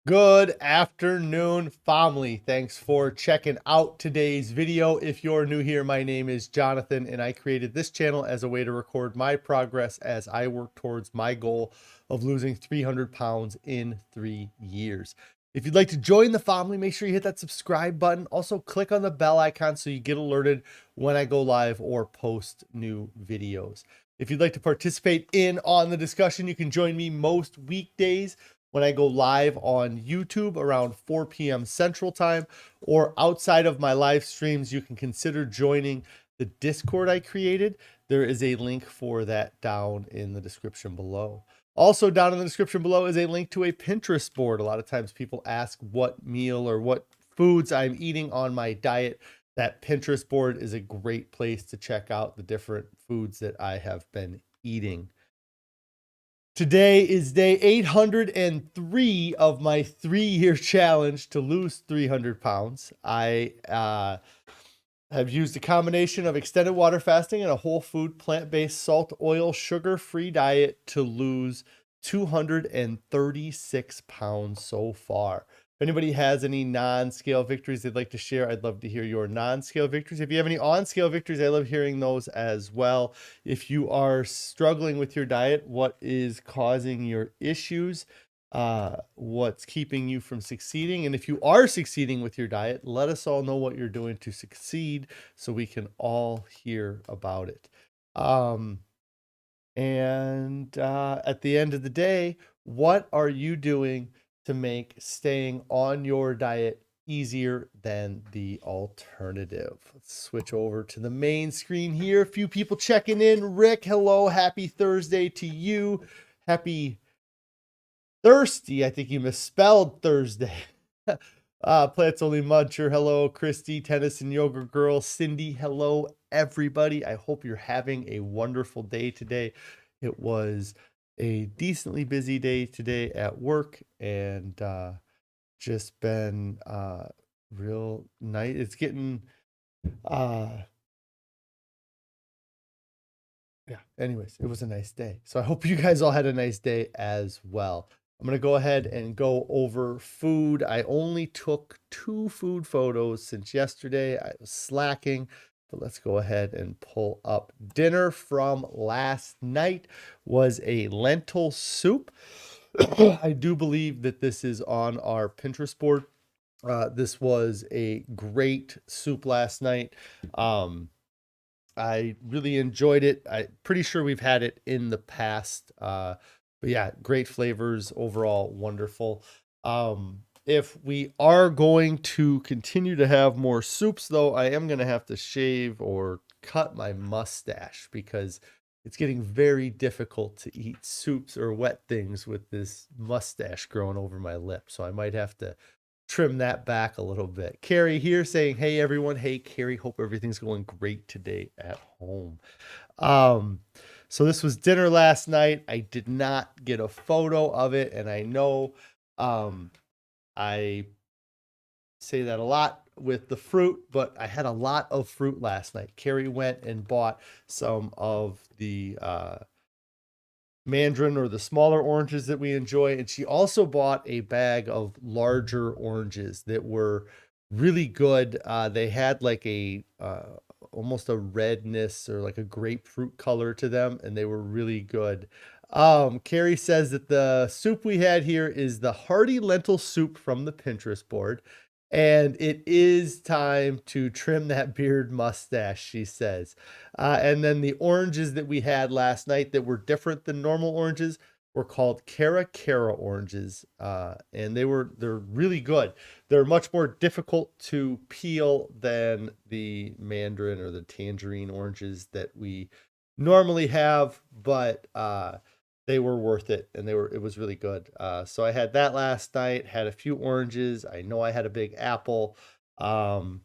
Good afternoon, family. Thanks for checking out today's video. If you're new here, my name is Jonathan, and I created this channel as a way to record my progress as I work towards my goal of losing 300 pounds in 3 years. If you'd like to join the family, make sure you hit that subscribe button. Also, click on the bell icon so you get alerted when I go live or post new videos. If you'd like to participate on the discussion, you can join me most weekdays when I go live on YouTube around 4 p.m. Central Time, or outside of my live streams, you can consider joining the Discord I created. There is a link for that down in the description below. Also down in the description below is a link to a Pinterest board. A lot of times people ask what meal or what foods I'm eating on my diet. That Pinterest board is a great place to check out the different foods that I have been eating. Today is day 803 of my 3-year challenge to lose 300 pounds. I have used a combination of extended water fasting and a whole food, plant-based, salt, oil, sugar-free diet to lose 236 pounds so far. If anybody has any non-scale victories they'd like to share, I'd love to hear your non-scale victories. If you have any on-scale victories, I love hearing those as well. If you are struggling with your diet, what is causing your issues? What's keeping you from succeeding? And if you are succeeding with your diet, let us all know what you're doing to succeed so we can all hear about it. At the end of the day, what are you doing to make staying on your diet easier than the alternative? Let's switch over to the main screen here. A few people checking in. Rick, hello. Happy Thursday to you. Happy Thirsty. I think you misspelled Thursday. Plants Only Muncher, hello. Christy, Tennis and Yoga Girl, Cindy, hello, everybody. I hope you're having a wonderful day today. It was a decently busy day today at work, and just been real nice. It's getting yeah, anyways, it was a nice day. So I hope you guys all had a nice day as well. I'm going to go ahead and go over food. I only took 2 food photos since yesterday. I was slacking, but let's go ahead and pull up. Dinner from last night was a lentil soup. I do believe that this is on our Pinterest board. This was a great soup last night. I really enjoyed it. I'm pretty sure we've had it in the past. But yeah, great flavors overall, wonderful. If we are going to continue to have more soups, though, I am going to have to shave or cut my mustache because it's getting very difficult to eat soups or wet things with this mustache growing over my lip. So I might have to trim that back a little bit. Carrie here saying, hey, everyone. Hey, Carrie, hope everything's going great today at home. So this was dinner last night. I did not get a photo of it, and I know I say that a lot with the fruit, but I had a lot of fruit last night. Carrie went and bought some of the mandarin or the smaller oranges that we enjoy, and she also bought a bag of larger oranges that were really good. They had like a almost a redness or like a grapefruit color to them, and they were really good. Carrie says that the soup we had here is the hearty lentil soup from the Pinterest board. And it is time to trim that beard mustache, she says. And then the oranges that we had last night that were different than normal oranges were called Cara oranges. And they're really good. They're much more difficult to peel than the mandarin or the tangerine oranges that we normally have, but they were worth it, and it was really good. So I had that last night, had a few oranges. I know I had a big apple, and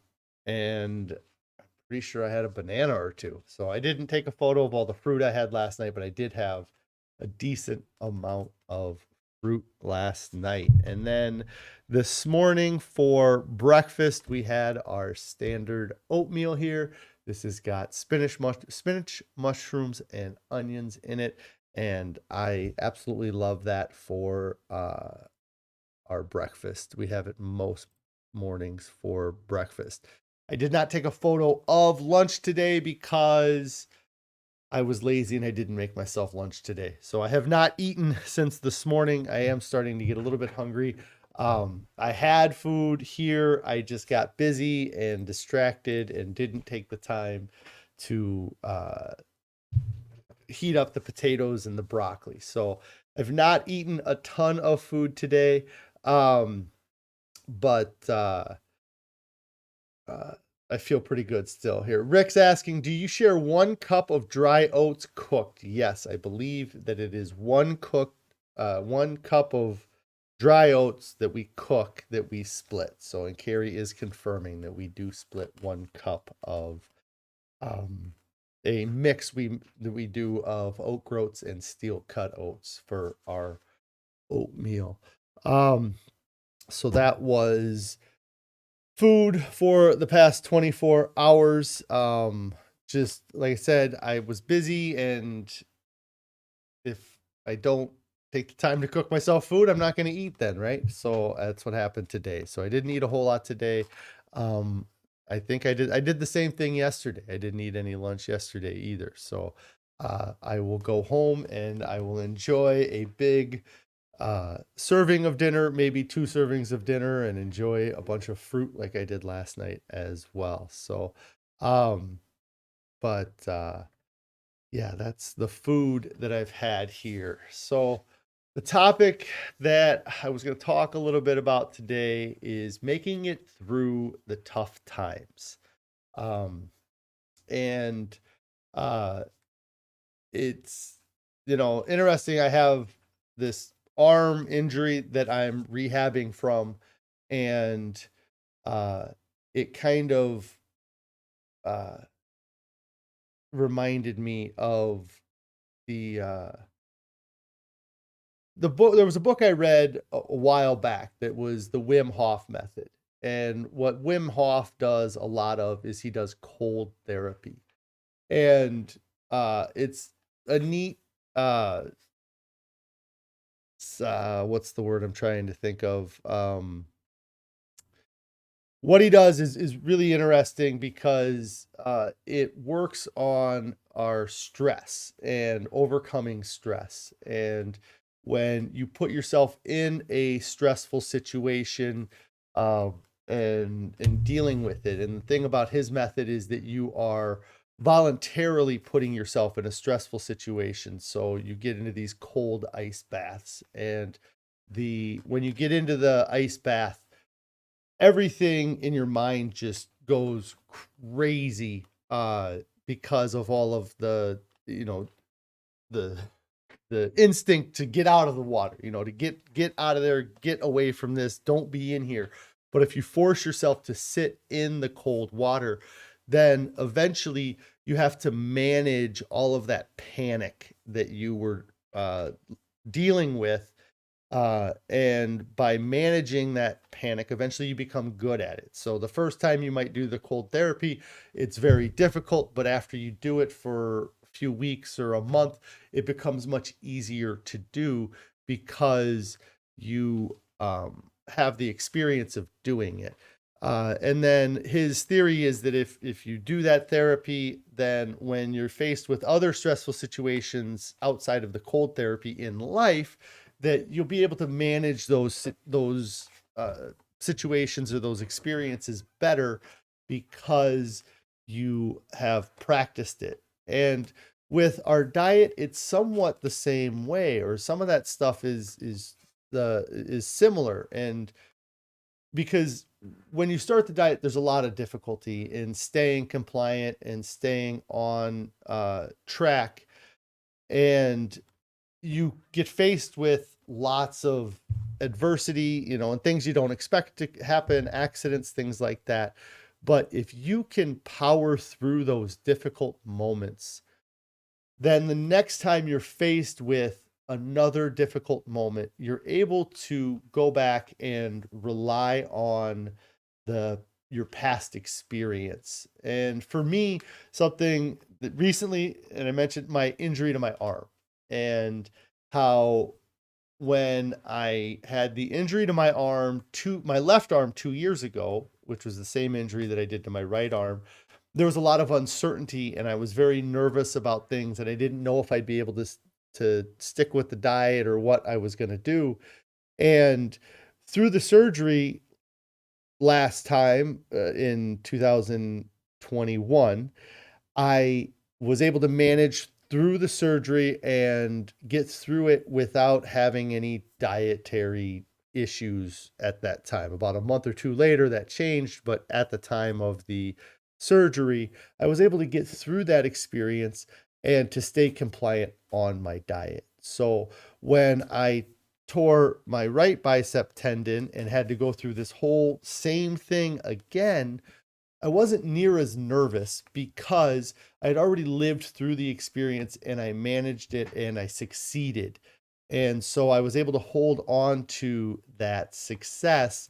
I'm pretty sure I had a banana or two. So I didn't take a photo of all the fruit I had last night, but I did have a decent amount of fruit last night. And then this morning for breakfast, we had our standard oatmeal here. This has got spinach, mushrooms, and onions in it. And I absolutely love that for our breakfast. We have it most mornings for breakfast. I did not take a photo of lunch today because I was lazy and I didn't make myself lunch today. So I have not eaten since this morning. I am starting to get a little bit hungry. I had food here. I just got busy and distracted and didn't take the time to heat up the potatoes and the broccoli. So I've not eaten a ton of food today. But I feel pretty good still here. Rick's asking, do you share 1 cup of dry oats cooked? Yes, I believe that it is 1 cup of dry oats that we cook that we split. So, and Carrie is confirming that we do split 1 cup of a mix that we do of oat groats and steel cut oats for our oatmeal. So that was food for the past 24 hours. Just like I said, I was busy, and if I don't take the time to cook myself food, I'm not going to eat then, right? So that's what happened today. So I didn't eat a whole lot today. I think I did the same thing yesterday. I didn't eat any lunch yesterday either. So I will go home and I will enjoy a big serving of dinner, maybe 2 servings of dinner, and enjoy a bunch of fruit like I did last night as well. So, yeah, that's the food that I've had here. So the topic that I was going to talk a little bit about today is making it through the tough times. And it's, interesting. I have this arm injury that I'm rehabbing from, and it kind of reminded me of the book. There was a book I read a while back that was the Wim Hof method. And what Wim Hof does a lot of is he does cold therapy. And it's a neat what's the word I'm trying to think of? What he does is really interesting because it works on our stress and overcoming stress. And when you put yourself in a stressful situation, and dealing with it, and the thing about his method is that you are voluntarily putting yourself in a stressful situation. So you get into these cold ice baths, and when you get into the ice bath, everything in your mind just goes crazy because of all of the instinct to get out of the water, to get out of there, get away from this, don't be in here. But if you force yourself to sit in the cold water, then eventually you have to manage all of that panic that you were dealing with. And by managing that panic, eventually you become good at it. So the first time you might do the cold therapy, it's very difficult, but after you do it for a few weeks or a month, it becomes much easier to do because you have the experience of doing it. And then his theory is that if you do that therapy, then when you're faced with other stressful situations outside of the cold therapy in life, that you'll be able to manage those situations or those experiences better because you have practiced it. And with our diet, it's somewhat the same way, or some of that stuff is similar. And because when you start the diet, there's a lot of difficulty in staying compliant and staying on track, and you get faced with lots of adversity, and things you don't expect to happen, accidents, things like that. But if you can power through those difficult moments, then the next time you're faced with another difficult moment, you're able to go back and rely on your past experience. And for me, something that recently, and I mentioned my injury to my arm, and how when I had the injury to my arm, to my left arm 2 years ago, which was the same injury that I did to my right arm, there was a lot of uncertainty and I was very nervous about things and I didn't know if I'd be able to stick with the diet or what I was going to do. And through the surgery last time in 2021, I was able to manage through the surgery and get through it without having any dietary issues at that time. About a month or two later, that changed, but at the time of the surgery, I was able to get through that experience and to stay compliant on my diet. So when I tore my right bicep tendon and had to go through this whole same thing again, I wasn't near as nervous because I had already lived through the experience and I managed it and I succeeded. And so I was able to hold on to that success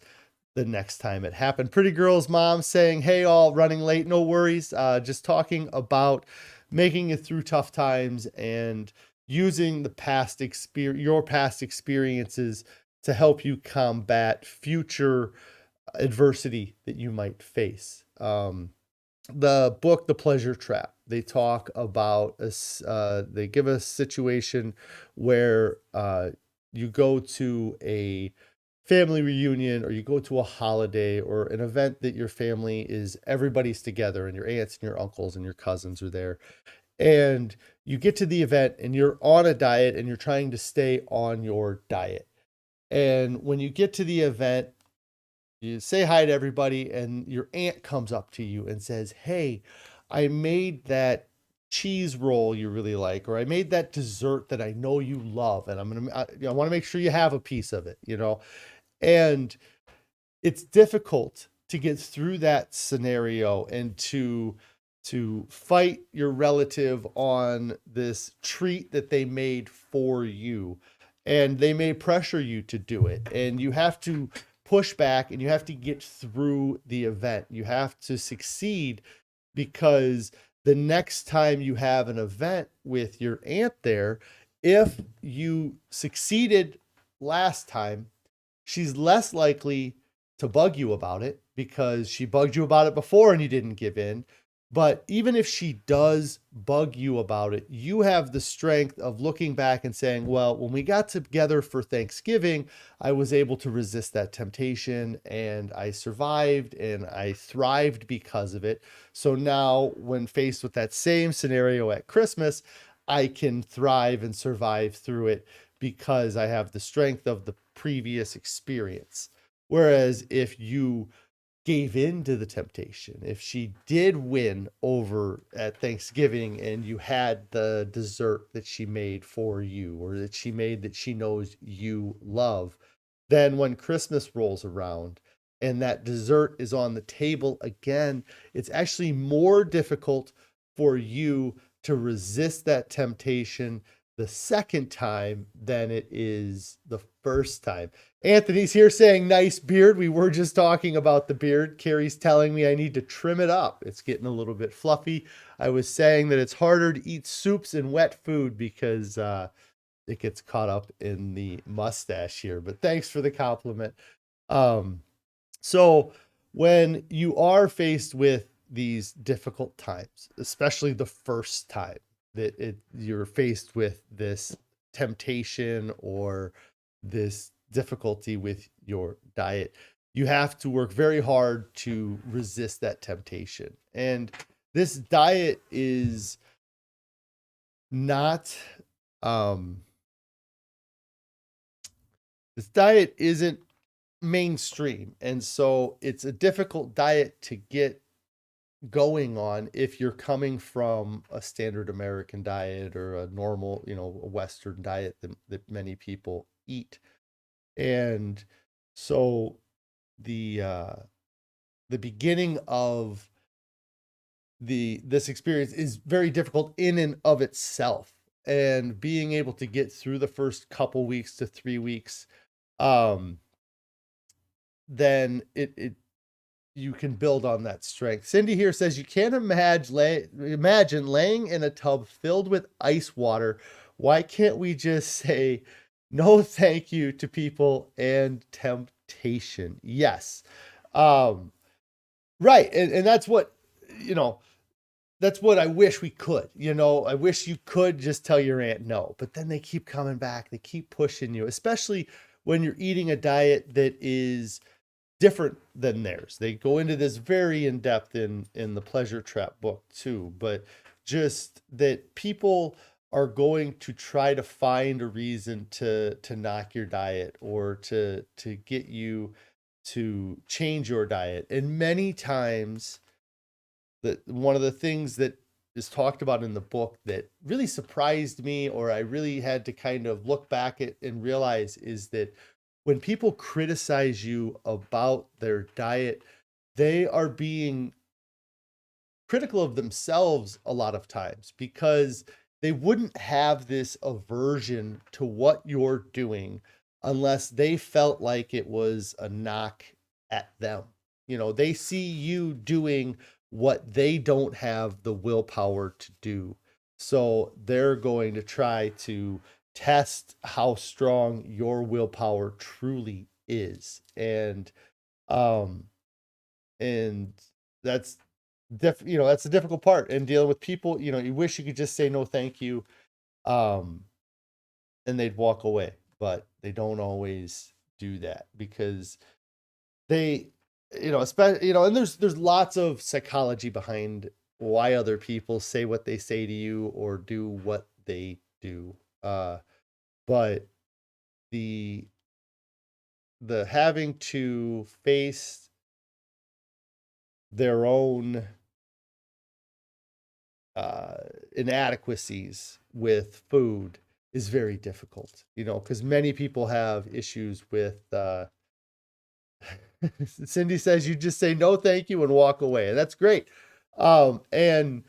the next time it happened. Pretty Girl's mom saying, "Hey, all running late, no worries. Just talking about making it through tough times and using the past experience, your past experiences to help you combat future adversity that you might face." The book, The Pleasure Trap, they talk about they give a situation where you go to a family reunion or you go to a holiday or an event that your family is, everybody's together and your aunts and your uncles and your cousins are there. And you get to the event and you're on a diet and you're trying to stay on your diet. And when you get to the event, you say hi to everybody and your aunt comes up to you and says, "Hey, I made that cheese roll you really like, or I made that dessert that I know you love, and I want to make sure you have a piece of it, you know." And it's difficult to get through that scenario and to fight your relative on this treat that they made for you. And they may pressure you to do it, and you have to push back and you have to get through the event. You have to succeed, because the next time you have an event with your aunt there, if you succeeded last time, she's less likely to bug you about it because she bugged you about it before and you didn't give in. But even if she does bug you about it, you have the strength of looking back and saying, "Well, when we got together for Thanksgiving, I was able to resist that temptation and I survived and I thrived because of it. So now when faced with that same scenario at Christmas, I can thrive and survive through it because I have the strength of the previous experience." Whereas if you gave in to the temptation, if she did win over at Thanksgiving and you had the dessert that she made for you or that she made that she knows you love, then when Christmas rolls around and that dessert is on the table again, it's actually more difficult for you to resist that temptation the second time than it is the first time. Anthony's here saying, "Nice beard." We were just talking about the beard. Carrie's telling me I need to trim it up. It's getting a little bit fluffy. I was saying that it's harder to eat soups and wet food because it gets caught up in the mustache here. But thanks for the compliment. So when you are faced with these difficult times, especially the first time that you're faced with this temptation or this difficulty with your diet, you have to work very hard to resist that temptation. And this diet is not this diet isn't mainstream, and so it's a difficult diet to get going on if you're coming from a standard American diet or a normal, a Western diet that many people eat. And so the beginning of this experience is very difficult in and of itself. And being able to get through the first couple weeks to 3 weeks, then it you can build on that strength. Cindy here says, "You can't imagine laying in a tub filled with ice water. Why can't we just say No thank you to people and temptation. Yes. Um, right. And that's what, you know, that's what I wish we could. I wish you could just tell your aunt no, but then they keep coming back. They keep pushing you, especially when you're eating a diet that is different than theirs. They go into this very in depth in the Pleasure Trap book too, but just that people are going to try to find a reason to knock your diet or to get you to change your diet. And many times that one of the things that is talked about in the book that really surprised me, or I really had to kind of look back at and realize, is that when people criticize you about their diet, they are being critical of themselves a lot of times, because they wouldn't have this aversion to what you're doing unless they felt like it was a knock at them. They see you doing what they don't have the willpower to do. So they're going to try to test how strong your willpower truly is. Um and that's that's the difficult part in dealing with people. You wish you could just say no thank you, um and they'd walk away, but they don't always do that because they especially, and there's lots of psychology behind why other people say what they say to you or do what they do. But the having to face their own inadequacies with food is very difficult, because many people have issues with Cindy says you just say no thank you and walk away, and that's great. And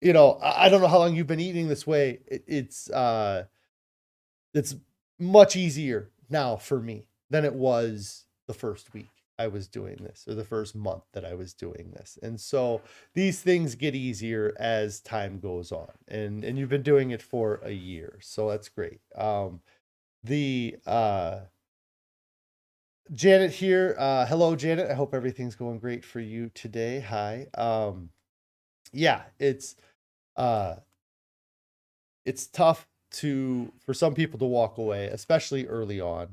I don't know how long you've been eating this way. It's much easier now for me than it was the first week I was doing this, or the first month that I was doing this. And so these things get easier as time goes on. And you've been doing it for a year. So that's great. The Janet here. Hello, Janet. I hope everything's going great for you today. Hi. Yeah, uh it's tough for some people to walk away, especially early on,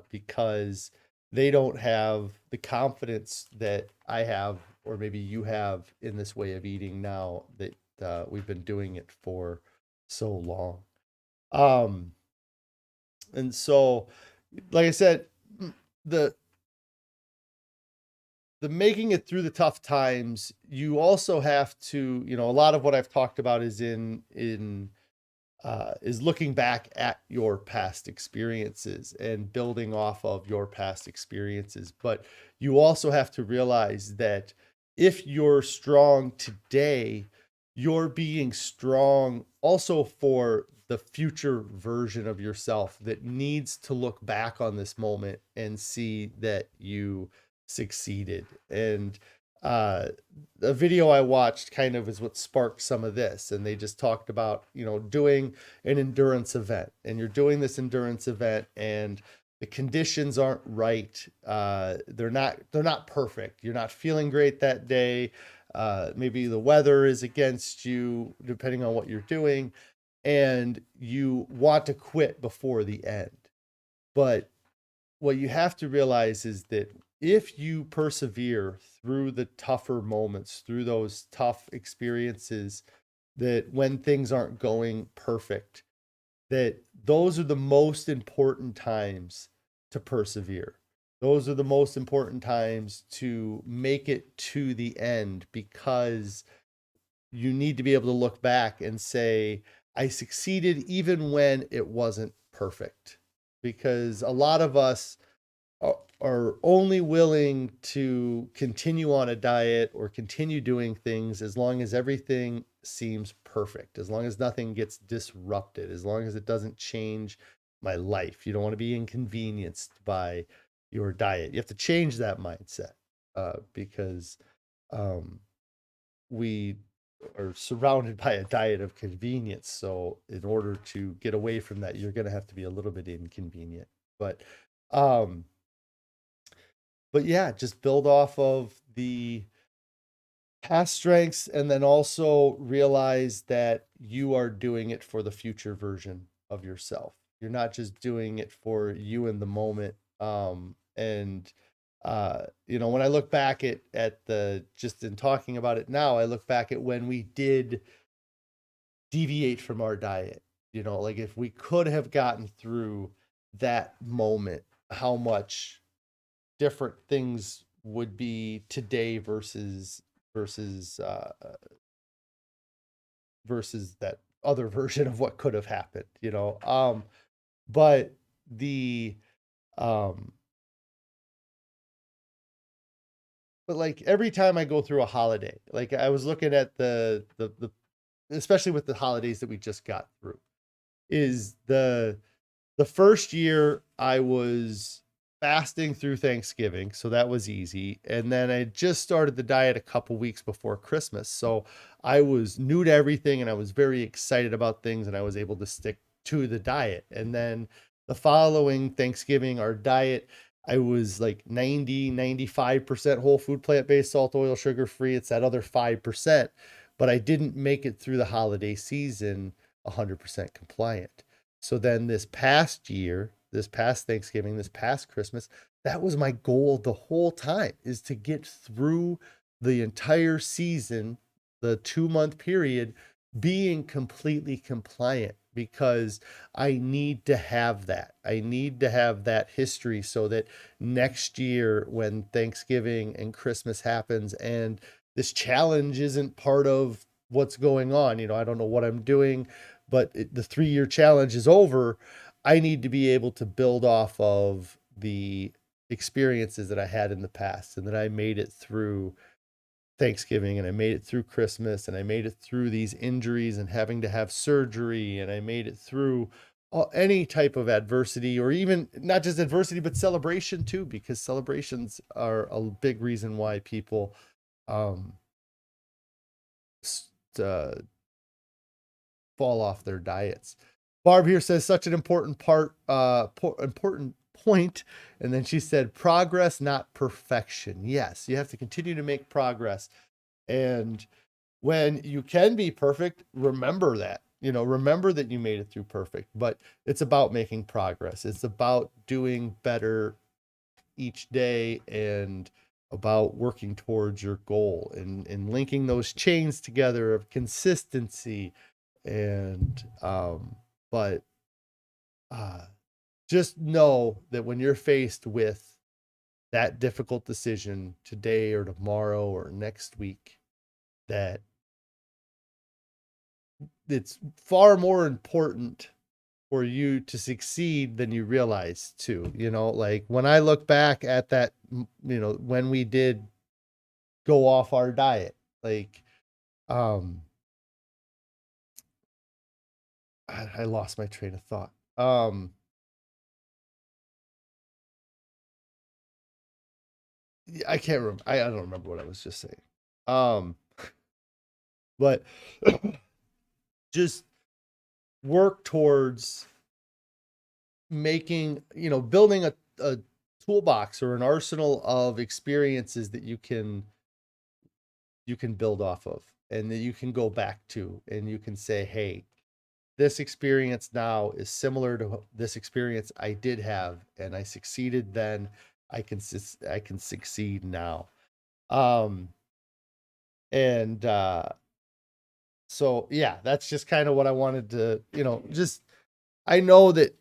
because they don't have the confidence that I have, or maybe you have, in this way of eating now that we've been doing it for so long. And so, like I said, the making it through the tough times, you also have to, a lot of what I've talked about is is looking back at your past experiences and building off of your past experiences. But you also have to realize that if you're strong today, you're being strong also for the future version of yourself that needs to look back on this moment and see that you succeeded. And the video I watched kind of is what sparked some of this. And they just talked about, doing an endurance event, and you're doing this endurance event and the conditions aren't right. They're not perfect. You're not feeling great that day. Maybe the weather is against you, depending on what you're doing, and you want to quit before the end. But what you have to realize is that if you persevere through the tougher moments, through those tough experiences, that when things aren't going perfect, that those are the most important times to persevere. Those are the most important times to make it to the end, because you need to be able to look back and say, I succeeded even when it wasn't perfect. Because a lot of us are only willing to continue on a diet or continue doing things as long as everything seems perfect, as long as nothing gets disrupted, as long as it doesn't change my life. You don't want to be inconvenienced by your diet. You have to change that mindset, because we are surrounded by a diet of convenience. So in order to get away from that, you're going to have to be a little bit inconvenient. But, um, but yeah, just build off of the past strengths and then also realize that you are doing it for the future version of yourself. You're not just doing it for you in the moment. And you know, when I look back at the just in talking about it now, I look back at when we did deviate from our diet. You know, like if we could have gotten through that moment, how much different things would be today versus versus that other version of what could have happened, you know. But the um but like every time I go through a holiday, like I was looking at the especially with the holidays that we just got through, is the first year I was fasting through Thanksgiving, so that was easy. And then I just started the diet a couple weeks before Christmas. So I was new to everything and I was very excited about things and I was able to stick to the diet. And then the following Thanksgiving, our diet, I was like 95% whole food, plant-based, salt, oil, sugar free. It's that other 5%, but I didn't make it through the holiday season 100% compliant. So then this past year, this past Thanksgiving, this past Christmas, that was my goal the whole time, is to get through the entire season, the 2-month period, being completely compliant, because I need to have that. I need to have that history so that next year when Thanksgiving and Christmas happens and this challenge isn't part of what's going on, you know, I don't know what I'm doing, but the 3-year challenge is over. I need to be able to build off of the experiences that I had in the past and that I made it through Thanksgiving and I made it through Christmas and I made it through these injuries and having to have surgery and I made it through any type of adversity, or even not just adversity, but celebration too, because celebrations are a big reason why people um, uh, fall off their diets. Barb here says such an important important point. And then she said, progress, not perfection. Yes, you have to continue to make progress. And when you can be perfect, remember that, you know, remember that you made it through perfect, but it's about making progress. It's about doing better each day and about working towards your goal and linking those chains together of consistency and but just know that when you're faced with that difficult decision today or tomorrow or next week, that it's far more important for you to succeed than you realize too. You know, like when I look back at that, you know, when we did go off our diet, like um I lost my train of thought. I can't remember. I don't remember what I was just saying. Um, but just work towards making, you know, building a toolbox or an arsenal of experiences that you can build off of and that you can go back to and you can say, hey, this experience now is similar to this experience I did have and I succeeded then. I can succeed now. Um, and so yeah, that's just kind of what I wanted to, you know, just I know that,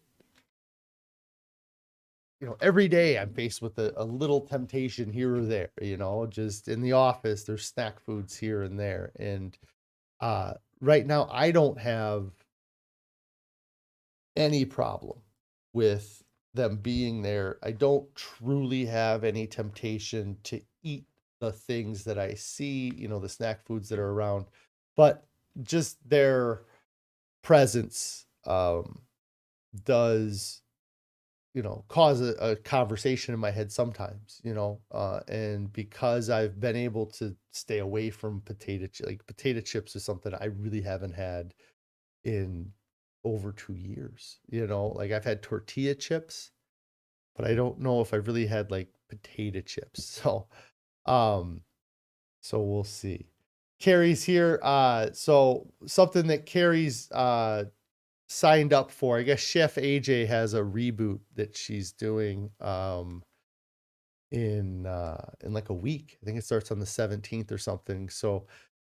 you know, every day I'm faced with a little temptation here or there, you know, just in the office, there's snack foods here and there. And right now I don't have any problem with them being there. I don't truly have any temptation to eat the things that I see, you know, the snack foods that are around, but just their presence does cause a conversation in my head sometimes, and because I've been able to stay away from potato chips is something I really haven't had in over 2 years, like I've had tortilla chips, but I don't know if I really had like potato chips. Um, so we'll see. Carrie's here. So something that Carrie's, signed up for, I guess Chef AJ has a reboot that she's doing, in like a week. I think it starts on the 17th or something. So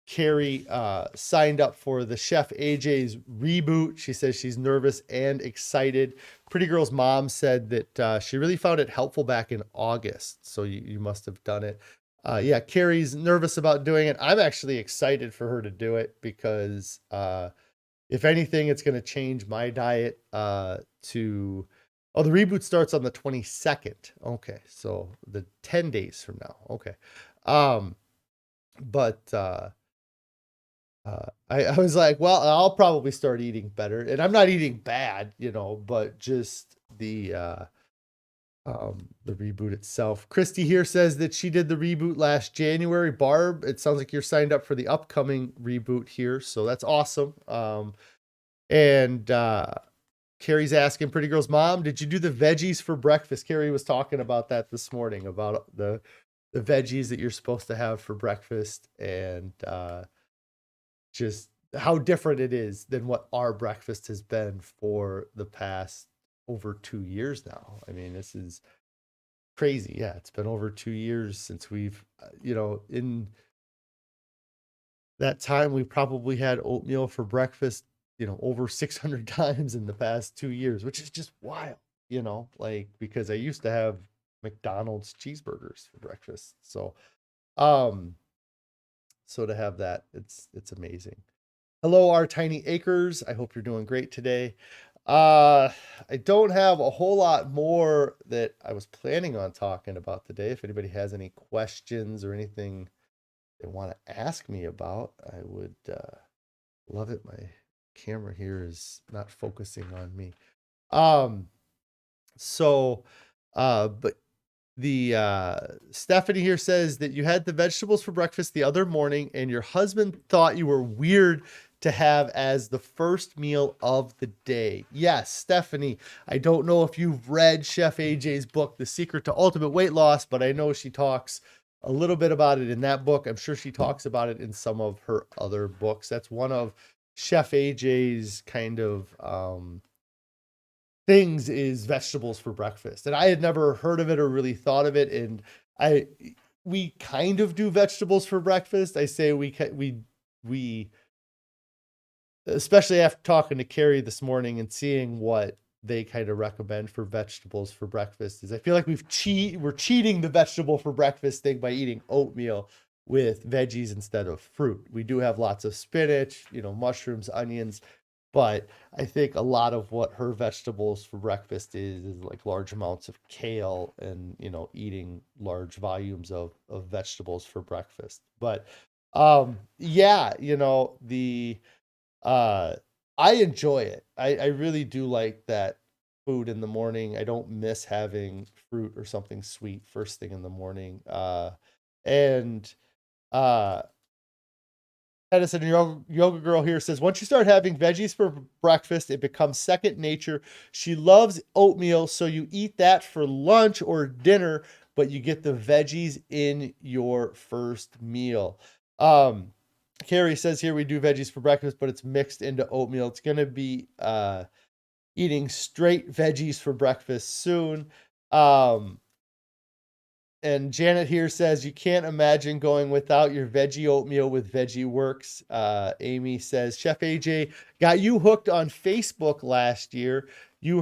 Carrie signed up for the Chef AJ's reboot. She says she's nervous and excited. Pretty Girl's mom said that she really found it helpful back in August. So you must have done it. Yeah, Carrie's nervous about doing it. I'm actually excited for her to do it because if anything, it's going to change my diet to. Oh, the reboot starts on the 22nd. Okay, so the 10 days from now. Okay. But I was like, well, I'll probably start eating better. And I'm not eating bad, but just the reboot itself. Christy here says that she did the reboot last January. Barb, it sounds like you're signed up for the upcoming reboot here. So that's awesome. And Carrie's asking Pretty Girl's mom, did you do the veggies for breakfast? Carrie was talking about that this morning, about the veggies that you're supposed to have for breakfast, and just how different it is than what our breakfast has been for the past over 2 years now. I mean, this is crazy. Yeah, it's been over 2 years since we've, in that time, we probably had oatmeal for breakfast, over 600 times in the past 2 years, which is just wild, like, because I used to have McDonald's cheeseburgers for breakfast. So to have that, it's amazing. Hello, our tiny acres. I hope you're doing great today. I don't have a whole lot more that I was planning on talking about today. If anybody has any questions or anything they want to ask me about, I would love it. My camera here is not focusing on me. But the Stephanie here says that you had the vegetables for breakfast the other morning and your husband thought you were weird to have as the first meal of the day. Yes, Stephanie, I don't know if you've read Chef AJ's book, The Secret to Ultimate Weight Loss, but I know she talks a little bit about it in that book. I'm sure she talks about it in some of her other books. That's one of Chef AJ's kind of things, is vegetables for breakfast. And I had never heard of it or really thought of it. And we kind of do vegetables for breakfast. I say we especially after talking to Carrie this morning and seeing what they kind of recommend for vegetables for breakfast, is I feel like we're cheating the vegetable for breakfast thing by eating oatmeal with veggies instead of fruit. We do have lots of spinach, mushrooms, onions, but I think a lot of what her vegetables for breakfast is like large amounts of kale and, eating large volumes of vegetables for breakfast. But yeah, I enjoy it. I really do like that food in the morning. I don't miss having fruit or something sweet first thing in the morning. And Edison, yoga girl here says, once you start having veggies for breakfast, it becomes second nature. She loves oatmeal, so you eat that for lunch or dinner, but you get the veggies in your first meal. Carrie says here we do veggies for breakfast, but it's mixed into oatmeal. It's going to be eating straight veggies for breakfast soon. And Janet here says, you can't imagine going without your veggie oatmeal with Veggie Works. Amy says, Chef AJ got you hooked on Facebook last year. You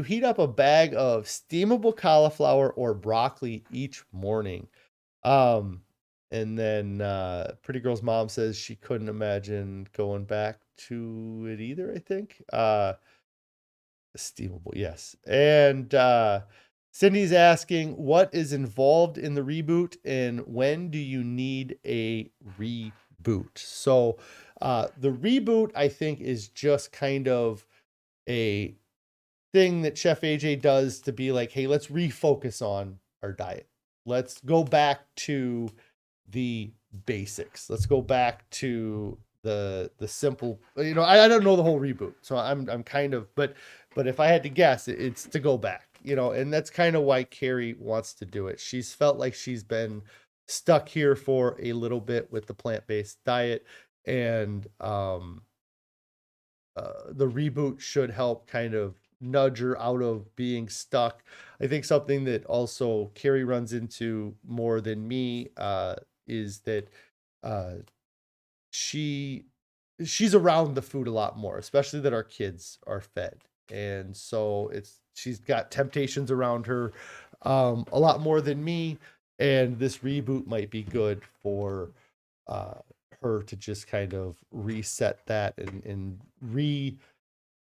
heat up a bag of steamable cauliflower or broccoli each morning. And then Pretty Girl's mom says she couldn't imagine going back to it either, I think. Steamable, yes. And Cindy's asking, what is involved in the reboot and when do you need a reboot? So the reboot, I think, is just kind of a thing that Chef AJ does to be like, hey, let's refocus on our diet. Let's go back to the basics. Let's go back to the simple, I don't know the whole reboot. So I'm kind of, but if I had to guess, it's to go back, and that's kind of why Carrie wants to do it. She's felt like she's been stuck here for a little bit with the plant-based diet, and the reboot should help kind of nudge her out of being stuck. I think something that also Carrie runs into more than me is that she's around the food a lot more, especially that our kids are fed. And so she's got temptations around her a lot more than me. And this reboot might be good for her to just kind of reset that and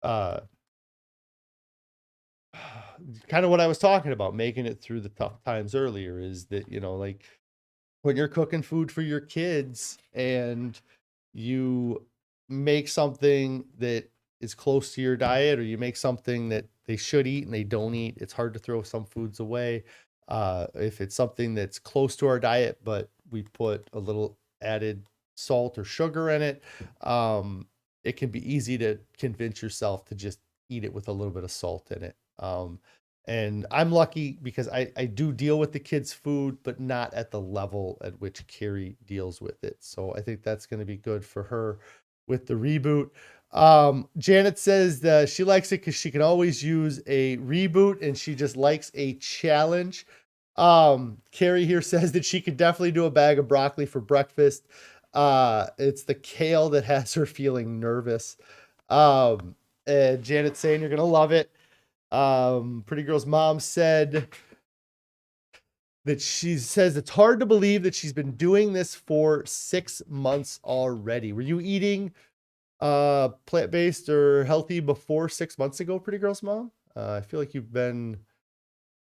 uh, kind of what I was talking about, making it through the tough times earlier, is that, like when you're cooking food for your kids and you make something that is close to your diet, or you make something that they should eat and they don't eat, it's hard to throw some foods away. If it's something that's close to our diet, but we put a little added salt or sugar in it, it can be easy to convince yourself to just eat it with a little bit of salt in it. And I'm lucky because I do deal with the kids' food, but not at the level at which Carrie deals with it. So I think that's going to be good for her with the reboot. Janet says she likes it because she can always use a reboot and she just likes a challenge. Carrie here says that she could definitely do a bag of broccoli for breakfast. It's the kale that has her feeling nervous. And Janet's saying you're going to love it. Pretty Girl's mom said that she says it's hard to believe that she's been doing this for 6 months already. Were you eating plant-based or healthy before 6 months ago, Pretty Girl's mom? I feel like you've been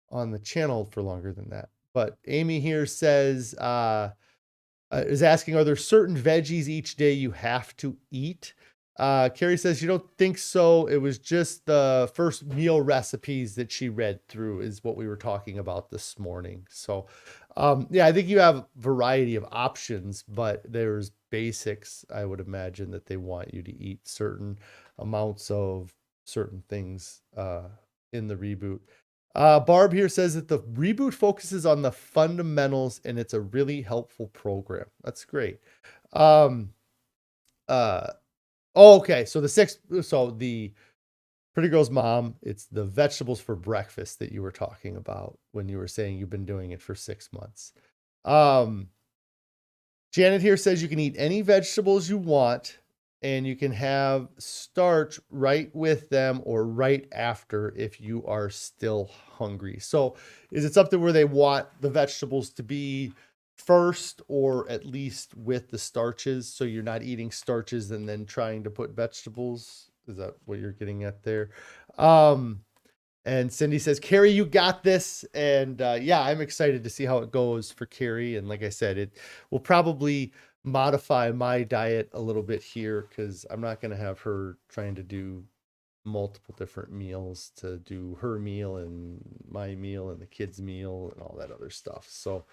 on the channel for longer than that. But Amy here says is asking, are there certain veggies each day you have to eat? Carrie says you don't think so. It was just the first meal recipes that she read through is what we were talking about this morning. So, yeah, I think you have a variety of options, but there's basics. I would imagine that they want you to eat certain amounts of certain things in the reboot. Barb here says that the reboot focuses on the fundamentals and it's a really helpful program. That's great. Okay. So the Pretty Girl's mom, it's the vegetables for breakfast that you were talking about when you were saying you've been doing it for 6 months. Janet here says you can eat any vegetables you want and you can have starch right with them or right after if you are still hungry. So is it something where they want the vegetables to be first or at least with the starches, so you're not eating starches and then trying to put vegetables? Is that what you're getting at there? And Cindy says, Carrie, you got this. And yeah, I'm excited to see how it goes for Carrie. And like I said, it will probably modify my diet a little bit here because I'm not going to have her trying to do multiple different meals to do her meal and my meal and the kids' meal and all that other stuff. So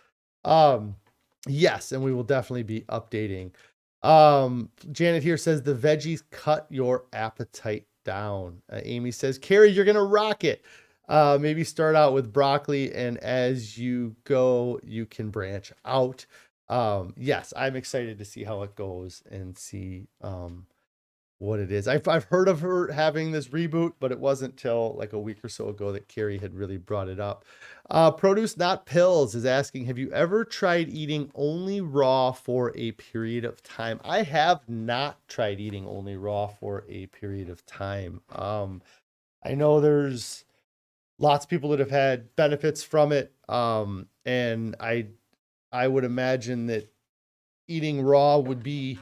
yes, and we will definitely be updating. Janet here says the veggies cut your appetite down. Amy says, Carrie, you're gonna rock it. Maybe start out with broccoli, and as you go, you can branch out. Yes, I'm excited to see how it goes and see what it is. I've heard of her having this reboot, but it wasn't till like a week or so ago that Carrie had really brought it up. Produce Not Pills is asking, have you ever tried eating only raw for a period of time? I have not tried eating only raw for a period of time. I know there's lots of people that have had benefits from it. And I would imagine that eating raw would be,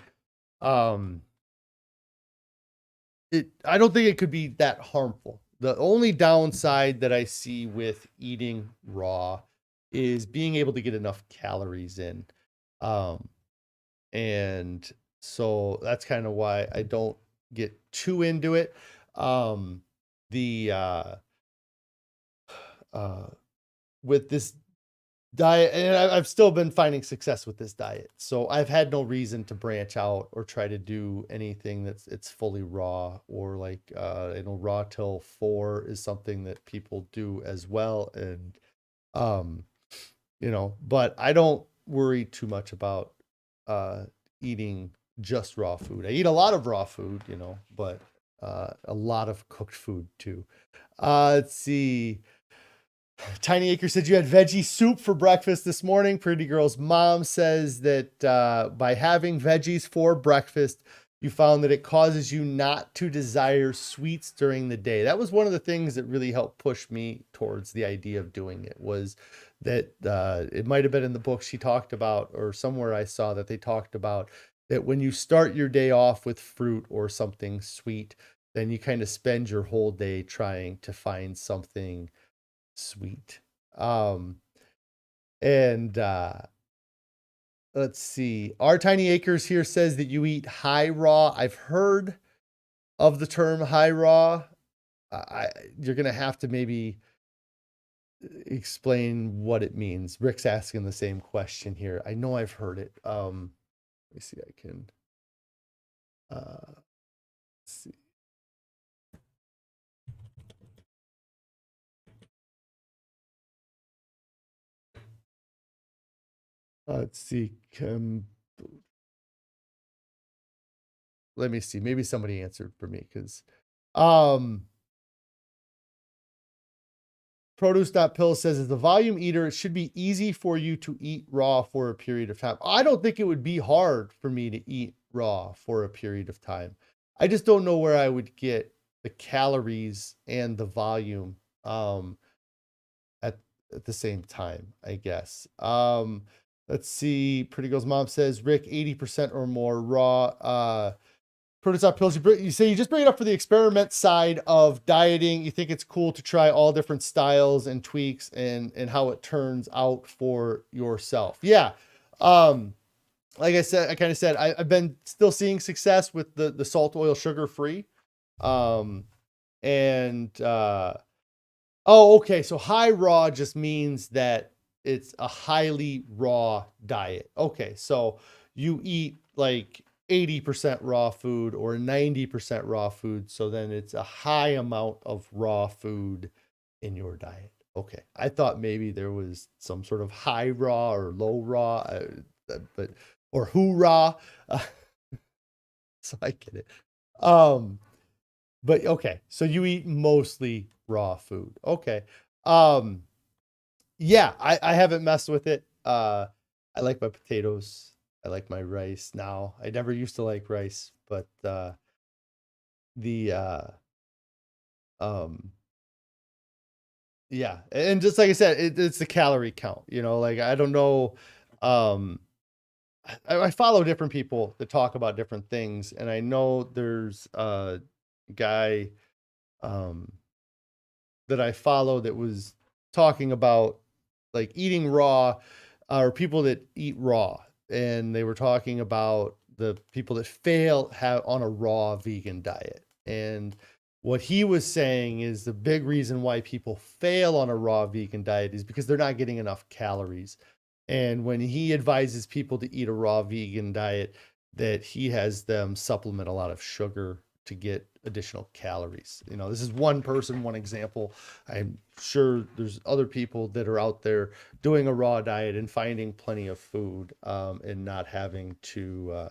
I don't think it could be that harmful. The only downside that I see with eating raw is being able to get enough calories in. And so that's kind of why I don't get too into it. the with this diet, and I've still been finding success with this diet, so I've had no reason to branch out or try to do anything it's fully raw, or like raw till 4 is something that people do as well. And um but I don't worry too much about eating just raw food. I eat a lot of raw food, but a lot of cooked food too. Let's see. Tiny Acre said you had veggie soup for breakfast this morning. Pretty Girl's mom says that by having veggies for breakfast, you found that it causes you not to desire sweets during the day. That was one of the things that really helped push me towards the idea of doing it, was that it might have been in the book she talked about, or somewhere I saw that they talked about that when you start your day off with fruit or something sweet, then you kind of spend your whole day trying to find something sweet. And let's see. Our Tiny Acres here says that you eat high raw. I've heard of the term high raw. You're gonna have to maybe explain what it means. Rick's asking the same question here. I know I've heard it. Let me see. I can. Let's see. Let's see. Let me see. Maybe somebody answered for me, because Produce.pill says, as a volume eater, it should be easy for you to eat raw for a period of time. I don't think it would be hard for me to eat raw for a period of time. I just don't know where I would get the calories and the volume at the same time, I guess. Let's see. Pretty Girl's mom says, Rick, 80% or more raw. Produce pills. You say you just bring it up for the experiment side of dieting. You think it's cool to try all different styles and tweaks and how it turns out for yourself. Yeah. Like I said, I kind of said, I've been still seeing success with the salt, oil, sugar free. Oh, okay. So high raw just means that it's a highly raw diet. Okay. So you eat like 80% raw food or 90% raw food. So then it's a high amount of raw food in your diet. Okay. I thought maybe there was some sort of high raw or low raw, or hoorah. So I get it. But okay. So you eat mostly raw food. Okay. Yeah, I haven't messed with it. I like my potatoes. I like my rice now. I never used to like rice, but yeah, and just like I said, it's the calorie count. Like I don't know. I follow different people that talk about different things, and I know there's a guy that I follow that was talking about like eating raw, or people that eat raw, and they were talking about the people that fail on a raw vegan diet. And what he was saying is the big reason why people fail on a raw vegan diet is because they're not getting enough calories. And when he advises people to eat a raw vegan diet, that he has them supplement a lot of sugar to get additional calories. This is one person, one example. I'm sure there's other people that are out there doing a raw diet and finding plenty of food, and not having to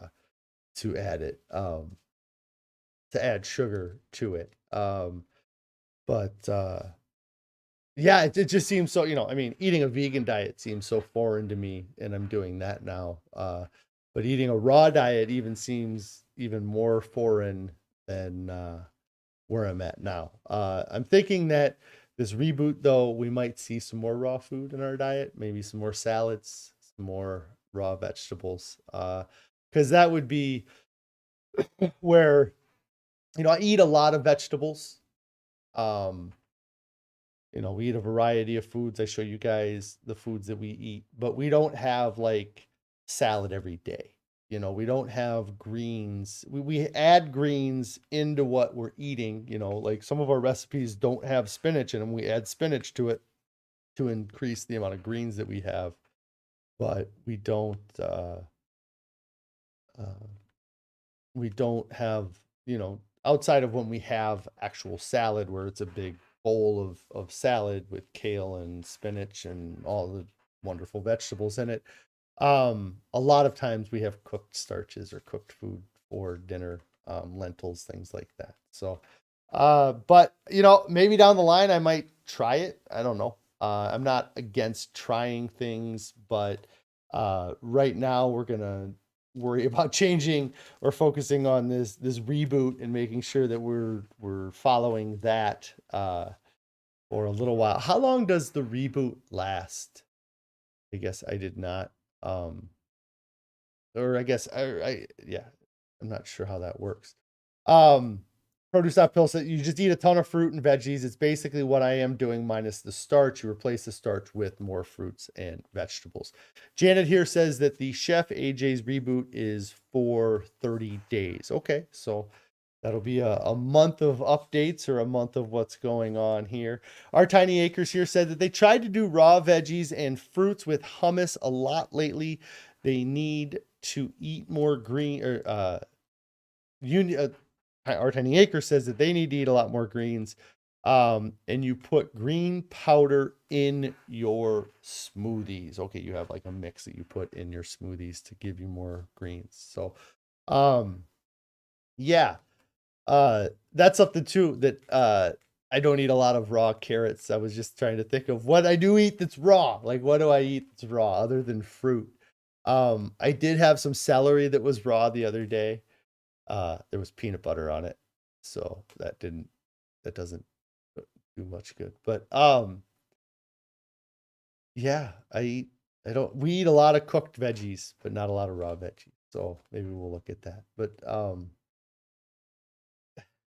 add it, to add sugar to it. But yeah, it just seems so, eating a vegan diet seems so foreign to me, and I'm doing that now. But eating a raw diet even seems even more foreign than where I'm at now. I'm thinking that this reboot, though, we might see some more raw food in our diet, maybe some more salads, some more raw vegetables, because that would be where, I eat a lot of vegetables. We eat a variety of foods. I show you guys the foods that we eat, but we don't have like salad every day. You know, we don't have greens. We add greens into what we're eating. You know, like some of our recipes don't have spinach in them. We add spinach to it to increase the amount of greens that we have, but uh, we don't have, you know, outside of when we have actual salad where it's a big bowl of salad with kale and spinach and all the wonderful vegetables in it. A lot of times we have cooked starches or cooked food for dinner, lentils, things like that. So, but you know, maybe down the line I might try it. I don't know. I'm not against trying things, but right now we're gonna worry about changing or focusing on this reboot and making sure that we're following that for a little while. How long does the reboot last? I guess I did not or I guess yeah, I'm not sure how that works. Um Produce Pill said you just eat a ton of fruit and veggies. It's basically what I am doing minus the starch. You replace the starch with more fruits and vegetables. Janet here says that the Chef AJ's reboot is for 30 days. Okay, so that'll be a month of updates or a month of what's going on here. Our Tiny Acres here said that they tried to do raw veggies and fruits with hummus a lot lately. They need to eat more green or our Tiny Acre says that they need to eat a lot more greens. And you put green powder in your smoothies. Okay, you have like a mix that you put in your smoothies to give you more greens. So, yeah, that's something too that I don't eat a lot of raw carrots. I was just trying to think of what I do eat that's raw. Like, what do I eat that's raw other than fruit? I did have some celery that was raw the other day. There was peanut butter on it, so that doesn't do much good. But yeah, we eat a lot of cooked veggies, but not a lot of raw veggies. So maybe we'll look at that. But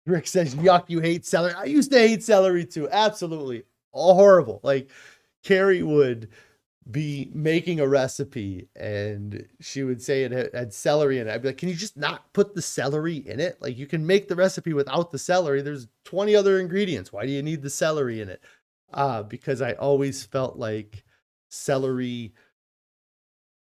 Rick says, yuck, you hate celery. I used to hate celery too. Absolutely. All horrible. Like Carrie would be making a recipe and she would say it had celery in it. I'd be like, can you just not put the celery in it? Like you can make the recipe without the celery. There's 20 other ingredients. Why do you need the celery in it? Because I always felt like celery,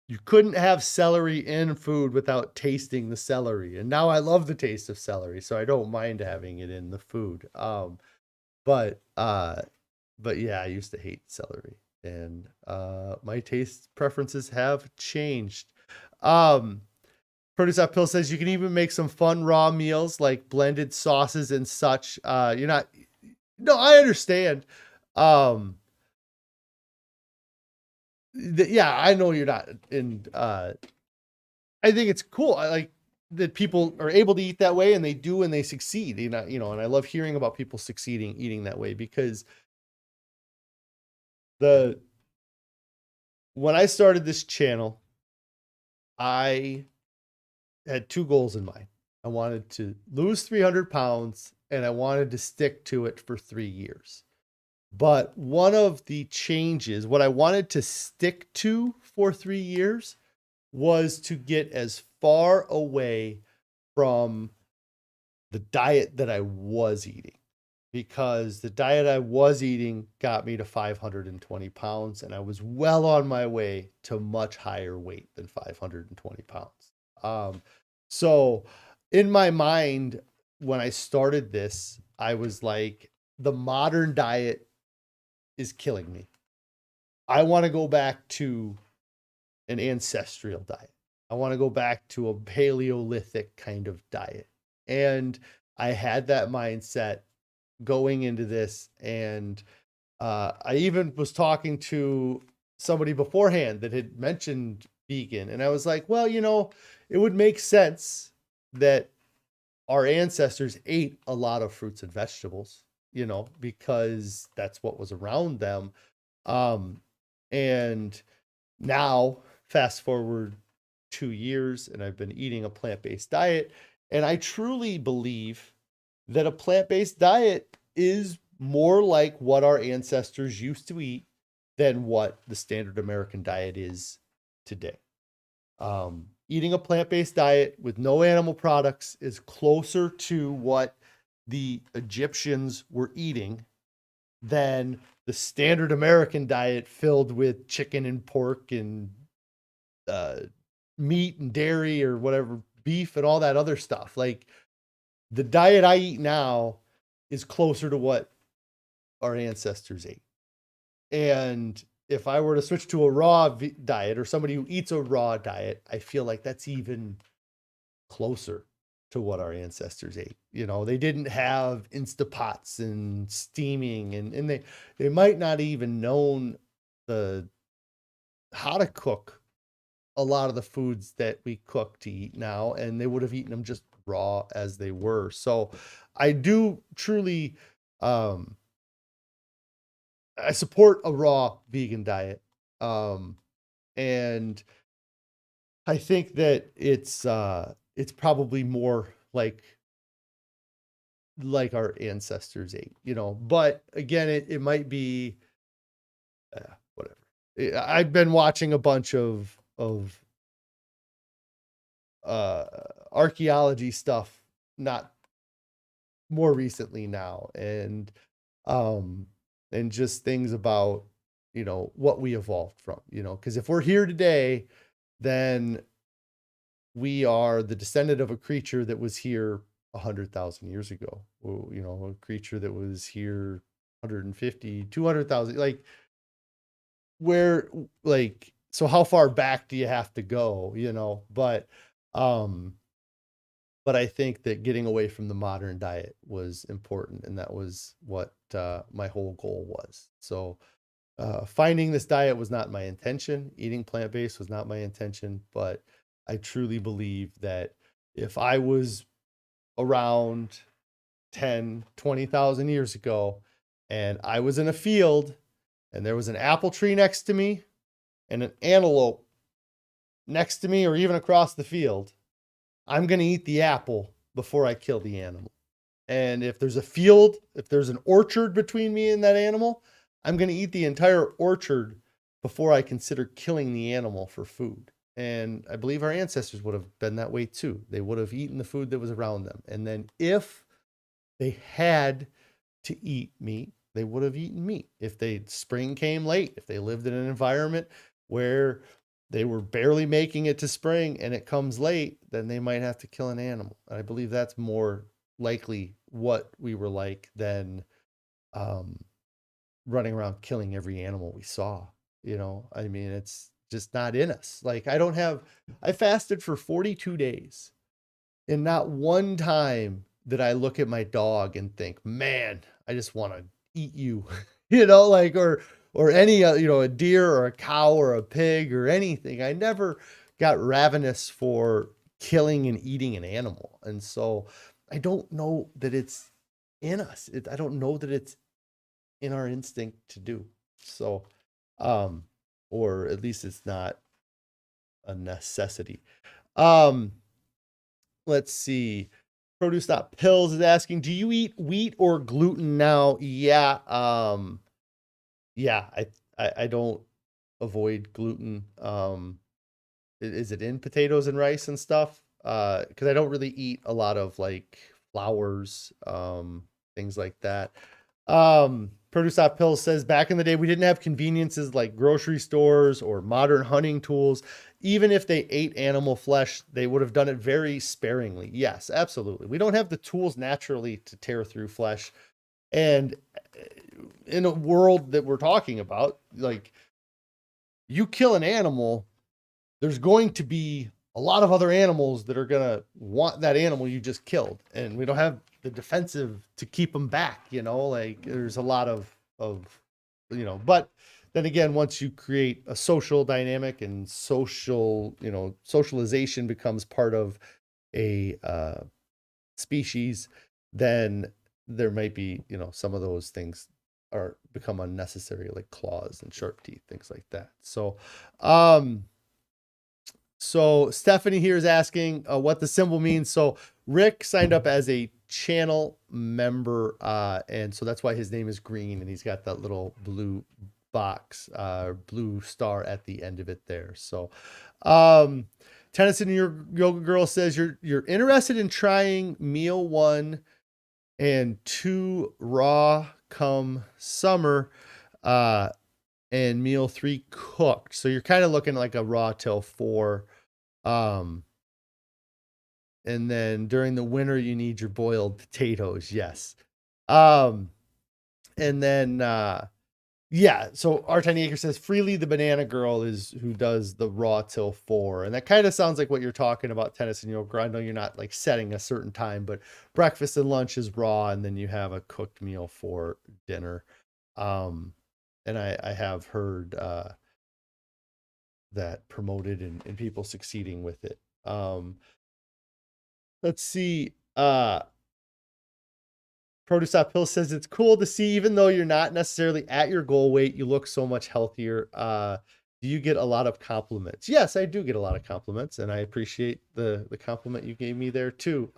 you couldn't have celery in food without tasting the celery. And now I love the taste of celery, so I don't mind having it in the food. But yeah, I used to hate celery and my taste preferences have changed. Produce Pill says you can even make some fun raw meals like blended sauces and such. You're not, no, I understand. Yeah, I know you're not in. I think it's cool. I like that people are able to eat that way and they do and they succeed. And and I love hearing about people succeeding eating that way because when I started this channel, I had two goals in mind. I wanted to lose 300 pounds and I wanted to stick to it for 3 years. But one of the changes, what I wanted to stick to for 3 years was to get as far away from the diet that I was eating, because the diet I was eating got me to 520 pounds and I was well on my way to much higher weight than 520 pounds. So in my mind, when I started this, I was like, the modern diet is killing me. I want to go back to an ancestral diet. I want to go back to a Paleolithic kind of diet. And I had that mindset going into this. And I even was talking to somebody beforehand that had mentioned vegan. And I was like, well, it would make sense that our ancestors ate a lot of fruits and vegetables, because that's what was around them. And now fast forward 2 years and I've been eating a plant-based diet. And I truly believe that a plant-based diet is more like what our ancestors used to eat than what the standard American diet is today. eating a plant-based diet with no animal products is closer to what the Egyptians were eating than the standard American diet filled with chicken and pork and meat and dairy or whatever, beef and all that other stuff. Like, the diet I eat now is closer to what our ancestors ate. And if I were to switch to a raw diet, or somebody who eats a raw diet, I feel like that's even closer to what our ancestors ate. You know, they didn't have Instapots and steaming, and they might not even known how to cook a lot of the foods that we cook to eat now, and they would have eaten them just raw as they were. So I do truly I support a raw vegan diet. And I think that it's probably more like our ancestors ate, you know. But again, it might be whatever. I've been watching a bunch of archaeology stuff, not more recently now, and just things about, you know, what we evolved from, you know, because if we're here today, then we are the descendant of a creature that was here 100,000 years ago. You know, a creature that was here 150, 200,000, like, where, like, so how far back do you have to go, you know? But I think that getting away from the modern diet was important, and that was what my whole goal was. So finding this diet was not my intention. Eating plant-based was not my intention, but I truly believe that if I was around 10, 20,000 years ago, and I was in a field and there was an apple tree next to me and an antelope next to me, or even across the field, I'm going to eat the apple before I kill the animal. And if there's a field, if there's an orchard between me and that animal, I'm going to eat the entire orchard before I consider killing the animal for food. And I believe our ancestors would have been that way too. They would have eaten the food that was around them. And then if they had to eat meat, they would have eaten meat. If spring came late, if they lived in an environment where they were barely making it to spring and it comes late, then they might have to kill an animal. And I believe that's more likely what we were like than running around killing every animal we saw. You know, I mean, it's just not in us. Like, I fasted for 42 days, and not one time did I look at my dog and think, man, I just want to eat you, you know, like, or any, you know, a deer or a cow or a pig or anything. I never got ravenous for killing and eating an animal. And so I don't know that it's in us. I don't know that it's in our instinct to do. So, or at least it's not a necessity. Let's see. Produce Not Pills is asking, do you eat wheat or gluten now? Yeah. Yeah, I don't avoid gluten. Is it in potatoes and rice and stuff? Because I don't really eat a lot of like flours, things like that. Produce Not Pills says, back in the day, we didn't have conveniences like grocery stores or modern hunting tools. Even if they ate animal flesh, they would have done it very sparingly. Yes, absolutely. We don't have the tools naturally to tear through flesh. And in a world that we're talking about, like, you kill an animal, there's going to be a lot of other animals that are going to want that animal you just killed. And we don't have the defensive to keep them back, you know, like, there's a lot of, you know, but then again, once you create a social dynamic and social, you know, socialization becomes part of a species, then there might be, you know, some of those things become unnecessary, like claws and sharp teeth, things like that. So, so Stephanie here is asking what the symbol means. So Rick signed up as a channel member, and so that's why his name is green, and he's got that little blue blue star at the end of it there. So Tennyson, your yoga girl says you're interested in trying meal 1 and 2 raw come summer, and meal 3 cooked. So you're kind of looking like a raw till 4. Um, and then during the winter, you need your boiled potatoes. Yes. And then, yeah, so our Tiny Acre says Freely the banana girl is who does the raw till 4. And that kind of sounds like what you're talking about, Tennyson. I know you're not like setting a certain time, but breakfast and lunch is raw, and then you have a cooked meal for dinner. And I have heard that promoted and people succeeding with it. Let's see. Produce Pill says it's cool to see, even though you're not necessarily at your goal weight, you look so much healthier. Do you get a lot of compliments? Yes, I do get a lot of compliments, and I appreciate the compliment you gave me there too.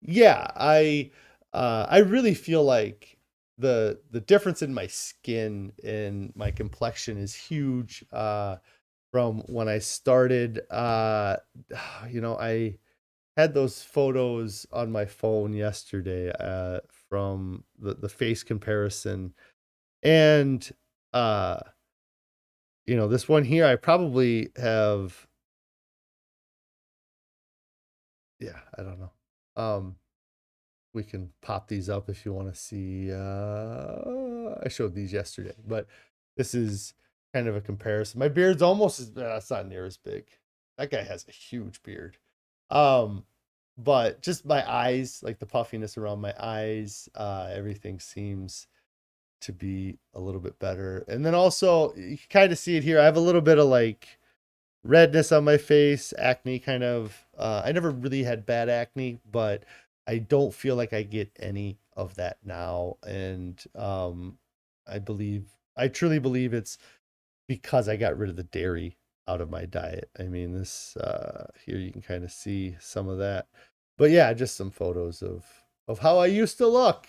Yeah, I really feel like the difference in my skin and my complexion is huge from when I started. I had those photos on my phone yesterday from the face comparison, and this one here I probably have, yeah, I don't know. We can pop these up if you want to see. I showed these yesterday, but this is kind of a comparison. My beard's almost as it's not near as big. That guy has a huge beard. But just my eyes, like the puffiness around my eyes, everything seems to be a little bit better. And then also you can kind of see it here. I have a little bit of like redness on my face, acne kind of. I never really had bad acne, but I don't feel like I get any of that now. And I truly believe it's because I got rid of the dairy out of my diet. I mean, this here you can kind of see some of that. But yeah, just some photos of how I used to look.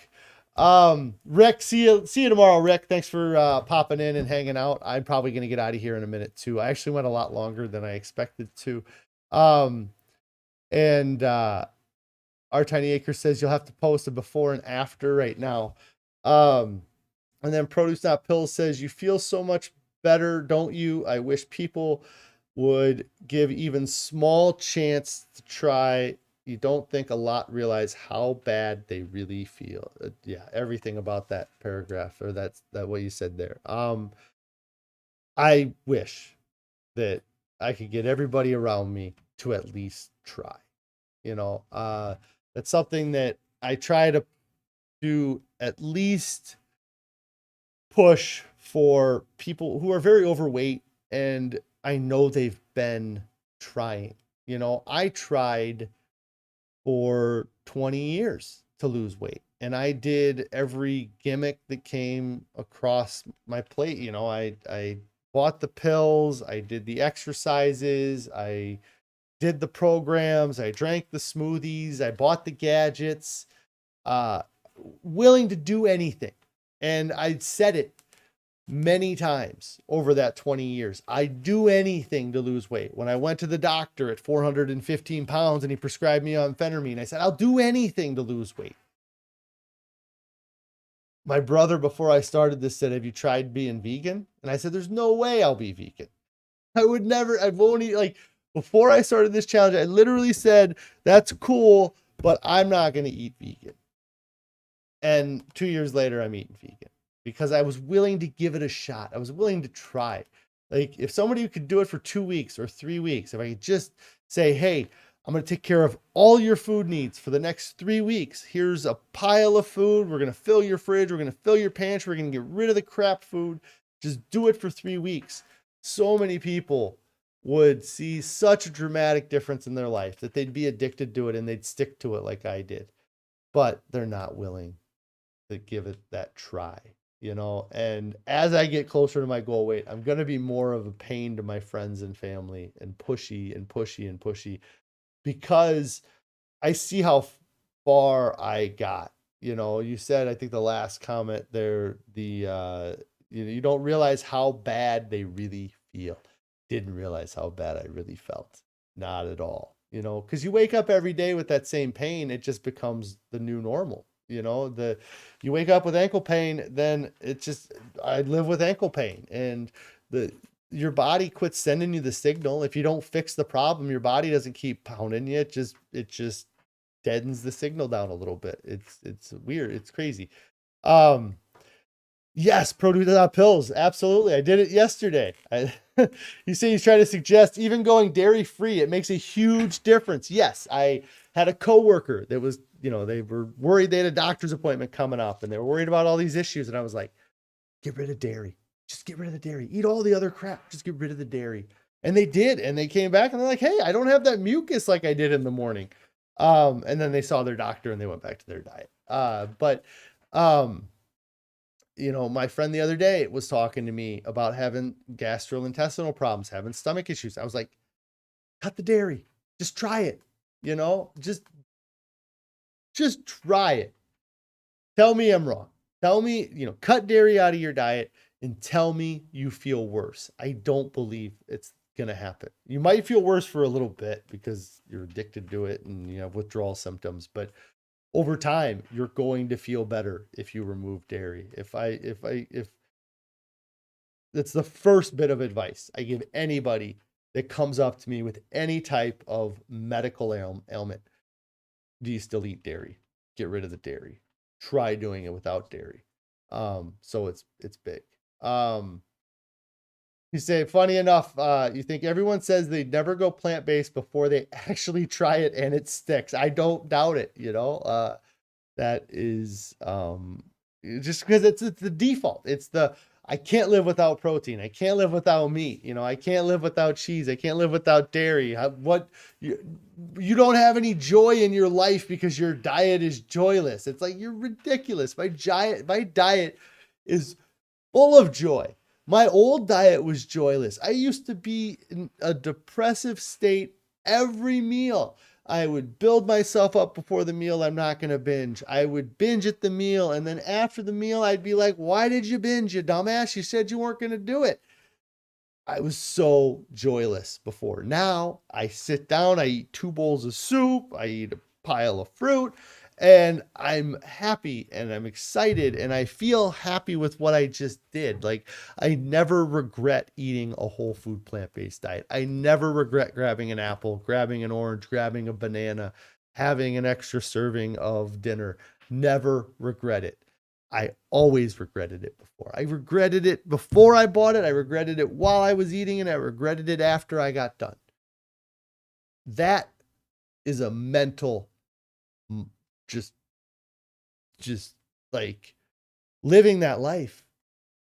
Rick, see you tomorrow, Rick. Thanks for popping in and hanging out. I'm probably gonna get out of here in a minute too. I actually went a lot longer than I expected to. And Our Tiny Acre says you'll have to post a before and after right now. And then Produce Not Pills says you feel so much better, don't you? I wish people would give even small chance to try. You don't think a lot realize how bad they really feel. Yeah, everything about that paragraph, or that what you said there. I wish that I could get everybody around me to at least try. That's something that I try to do, at least push for people who are very overweight, and I know they've been trying. I tried for 20 years to lose weight, and I did every gimmick that came across my plate. I bought the pills, I did the exercises, I did the programs, I drank the smoothies, I bought the gadgets, willing to do anything. And I said it many times over that 20 years. I'd do anything to lose weight. When I went to the doctor at 415 pounds and he prescribed me amphetamine, I said, I'll do anything to lose weight. My brother, before I started this, said, have you tried being vegan? And I said, there's no way I'll be vegan. I won't eat. Like, before I started this challenge, I literally said, that's cool, but I'm not going to eat vegan. And 2 years later, I'm eating vegan because I was willing to give it a shot. I was willing to try. Like, if somebody could do it for 2 weeks or 3 weeks, if I could just say, hey, I'm going to take care of all your food needs for the next 3 weeks. Here's a pile of food. We're going to fill your fridge. We're going to fill your pantry. We're going to get rid of the crap food. Just do it for 3 weeks. So many people would see such a dramatic difference in their life that they'd be addicted to it and they'd stick to it like I did. But they're not willing to give it that try, and as I get closer to my goal weight, I'm going to be more of a pain to my friends and family, and pushy and pushy and pushy, because I see how far I got. You said, I think the last comment there, you don't realize how bad they really feel. Didn't realize how bad I really felt. Not at all, you know, because you wake up every day with that same pain, it just becomes the new normal. You know, you wake up with ankle pain, then it's just, I live with ankle pain, and the your body quits sending you the signal. If you don't fix the problem, your body doesn't keep pounding you. It just deadens the signal down a little bit. It's weird. It's crazy. Um, Yes, produce pills. Absolutely. I did it yesterday. You say he's trying to suggest even going dairy free. It makes a huge difference. Yes, I had a coworker that was, you know, they were worried they had a doctor's appointment coming up and they were worried about all these issues. And I was like, get rid of dairy. Just get rid of the dairy. Eat all the other crap. Just get rid of the dairy. And they did. And they came back and they're like, hey, I don't have that mucus like I did in the morning. And then they saw their doctor and they went back to their diet. You know, my friend the other day was talking to me about having gastrointestinal problems, having stomach issues. I was like, cut the dairy. Just try it. You know, just try it. Tell me I'm wrong. Tell me, you know, cut dairy out of your diet and tell me you feel worse. I don't believe it's going to happen. You might feel worse for a little bit because you're addicted to it and you have withdrawal symptoms, but over time, you're going to feel better if you remove dairy. If that's the first bit of advice I give anybody that comes up to me with any type of medical ailment. Do you still eat dairy? Get rid of the dairy. Try doing it without dairy. So it's big. You say, funny enough, you think everyone says they never go plant-based before they actually try it and it sticks. I don't doubt it, you know. That is just because it's the default. It's I can't live without protein. I can't live without meat. You know, I can't live without cheese. I can't live without dairy. You don't have any joy in your life because your diet is joyless. It's like, you're ridiculous. My diet is full of joy. My old diet was joyless. I used to be in a depressive state every meal. I would build myself up before the meal. I'm not going to binge. I would binge at the meal. And then after the meal, I'd be like, why did you binge, you dumbass? You said you weren't going to do it. I was so joyless before. Now I sit down, I eat 2 bowls of soup, I eat a pile of fruit, and I'm happy and I'm excited and I feel happy with what I just did. Like, I never regret eating a whole food plant-based diet. I never regret grabbing an apple, grabbing an orange, grabbing a banana, having an extra serving of dinner. Never regret it. I always regretted it before. I regretted it before I bought it. I regretted it while I was eating it. I regretted it after I got done. That is a mental, just like living that life.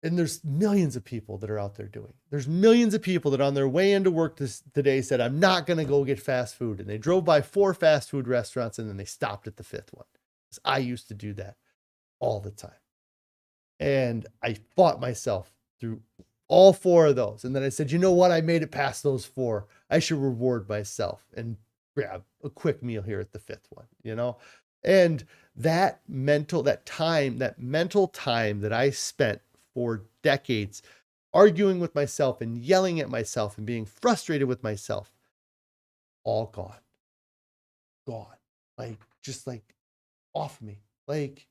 And there's millions of people that are out there doing. There's millions of people that on their way into work today said, I'm not going to go get fast food. And they drove by 4 fast food restaurants and then they stopped at the 5th one. I used to do that all the time. And I fought myself through all 4 of those. And then I said, you know what? I made it past those 4. I should reward myself and grab a quick meal here at the 5th one, you know? And that mental time that I spent for decades arguing with myself and yelling at myself and being frustrated with myself, all gone. Like, just like off me. Like,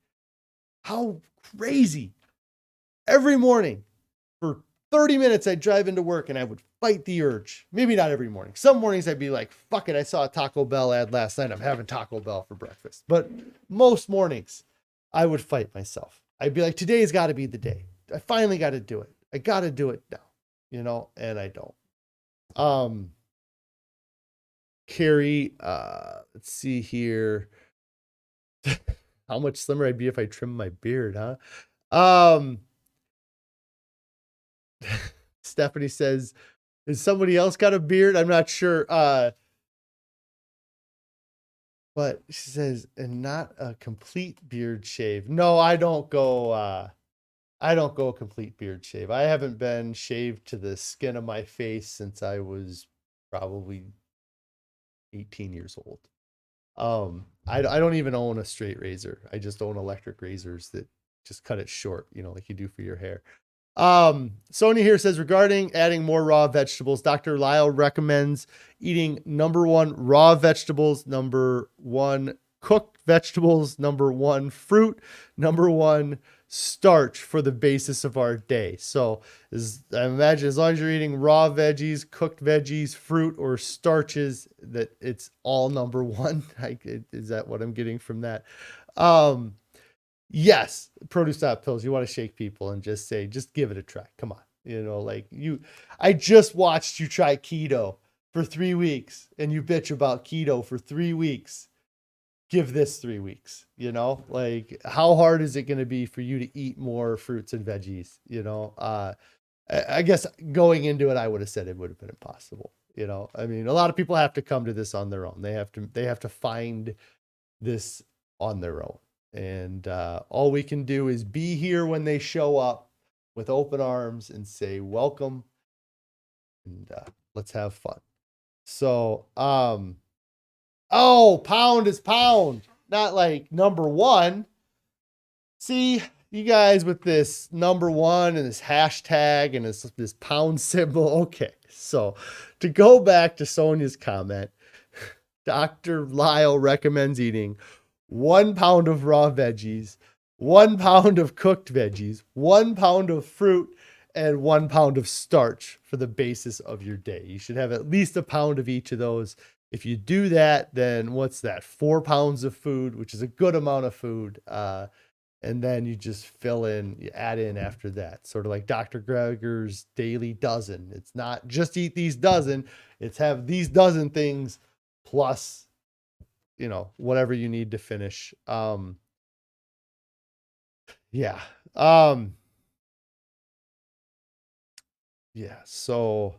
how crazy. Every morning for 30 minutes, I'd drive into work and I would fight the urge. Maybe not every morning. Some mornings I'd be like, fuck it, I saw a Taco Bell ad last night. I'm having Taco Bell for breakfast. But most mornings I would fight myself. I'd be like, today's got to be the day. I finally got to do it. I got to do it now, you know, and I don't. Carrie, let's see here. How much slimmer I'd be if I trimmed my beard, huh? Stephanie says, is somebody else got a beard? I'm not sure. But she says, and not a complete beard shave. No, I don't go a complete beard shave. I haven't been shaved to the skin of my face since I was probably 18 years old. I don't even own a straight razor. I just own electric razors that just cut it short, you know, like you do for your hair. Sonia here says, regarding adding more raw vegetables, Dr. Lisle recommends eating number 1, raw vegetables, number 1, cooked vegetables, number 1, fruit, number 1, starch for the basis of our day. So I imagine as long as you're eating raw veggies, cooked veggies, fruit, or starches, that it's all number 1. Is that what I'm getting from that? Yes, produce pills. You want to shake people and just say, just give it a try. Come on. I just watched you try keto for 3 weeks and you bitch about keto for 3 weeks. Give this 3 weeks, how hard is it going to be for you to eat more fruits and veggies? I guess going into it, I would have said it would have been impossible. I mean, a lot of people have to come to this on their own. They have to find this on their own. And all we can do is be here when they show up with open arms and say, welcome, and let's have fun. So, pound is pound, not like number 1. See, you guys with this number 1 and this hashtag and this pound symbol. Okay, so to go back to Sonia's comment, Dr. Lisle recommends eating 1 pound of raw veggies, 1 pound of cooked veggies, 1 pound of fruit, and 1 pound of starch for the basis of your day. You should have at least a pound of each of those. If you do that, then what's that? 4 pounds of food, which is a good amount of food. And then you just you add in after that. Sort of like Dr. Greger's daily dozen. It's not just eat these dozen, it's have these dozen things plus whatever you need to finish. Yeah. So,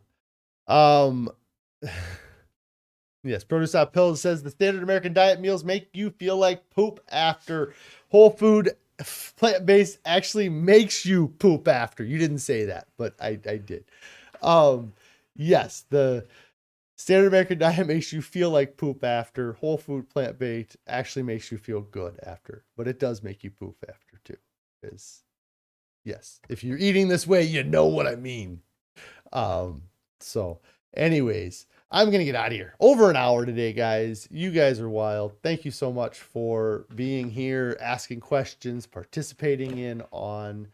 yes, Produce Pills says the standard American diet meals make you feel like poop after. Whole food plant-based actually makes you poop after. You didn't say that, but I did. Yes, the standard American diet makes you feel like poop after. Whole food plant-based actually makes you feel good after, but it does make you poop after too. Yes, if you're eating this way, you know what I mean. So anyways, I'm going to get out of here. Over an hour today, guys. You guys are wild. Thank you so much for being here, asking questions, participating in on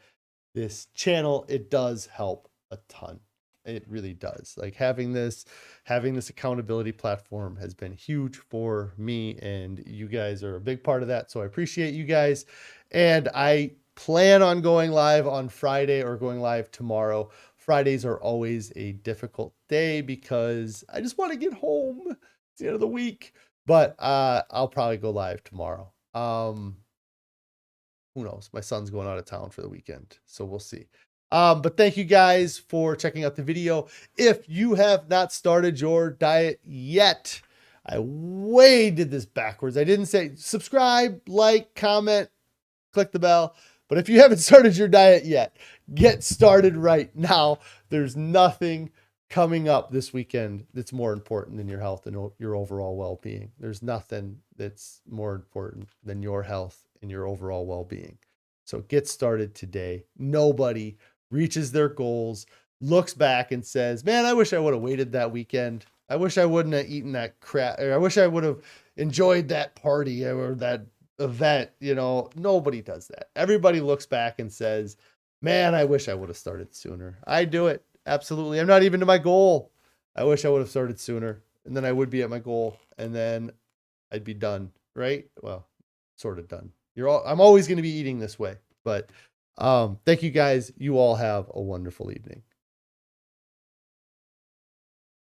this channel. It does help a ton. It really does. Like having this accountability platform has been huge for me, and you guys are a big part of that. So I appreciate you guys. And I plan on going live on Friday or going live tomorrow. Fridays are always a difficult day because I just want to get home. It's the end of the week, but I'll probably go live tomorrow. Who knows? My son's going out of town for the weekend, so we'll see. But thank you guys for checking out the video. If you have not started your diet yet, I way did this backwards. I didn't say subscribe, like, comment, click the bell. But if you haven't started your diet yet, get started right now. There's nothing coming up this weekend that's more important than your health and your overall well-being. There's nothing that's more important than your health and your overall well-being. So get started today. Nobody reaches their goals, looks back and says, man, I wish I would have waited that weekend. I wish I wouldn't have eaten that crap. Or I wish I would have enjoyed that party or that event. Nobody does that. Everybody looks back and says, man, I wish I would have started sooner. I do it. Absolutely. I'm not even to my goal. I wish I would have started sooner, and then I would be at my goal, and then I'd be done. Right? Well, sort of done. I'm always going to be eating this way, but thank you guys. You all have a wonderful evening.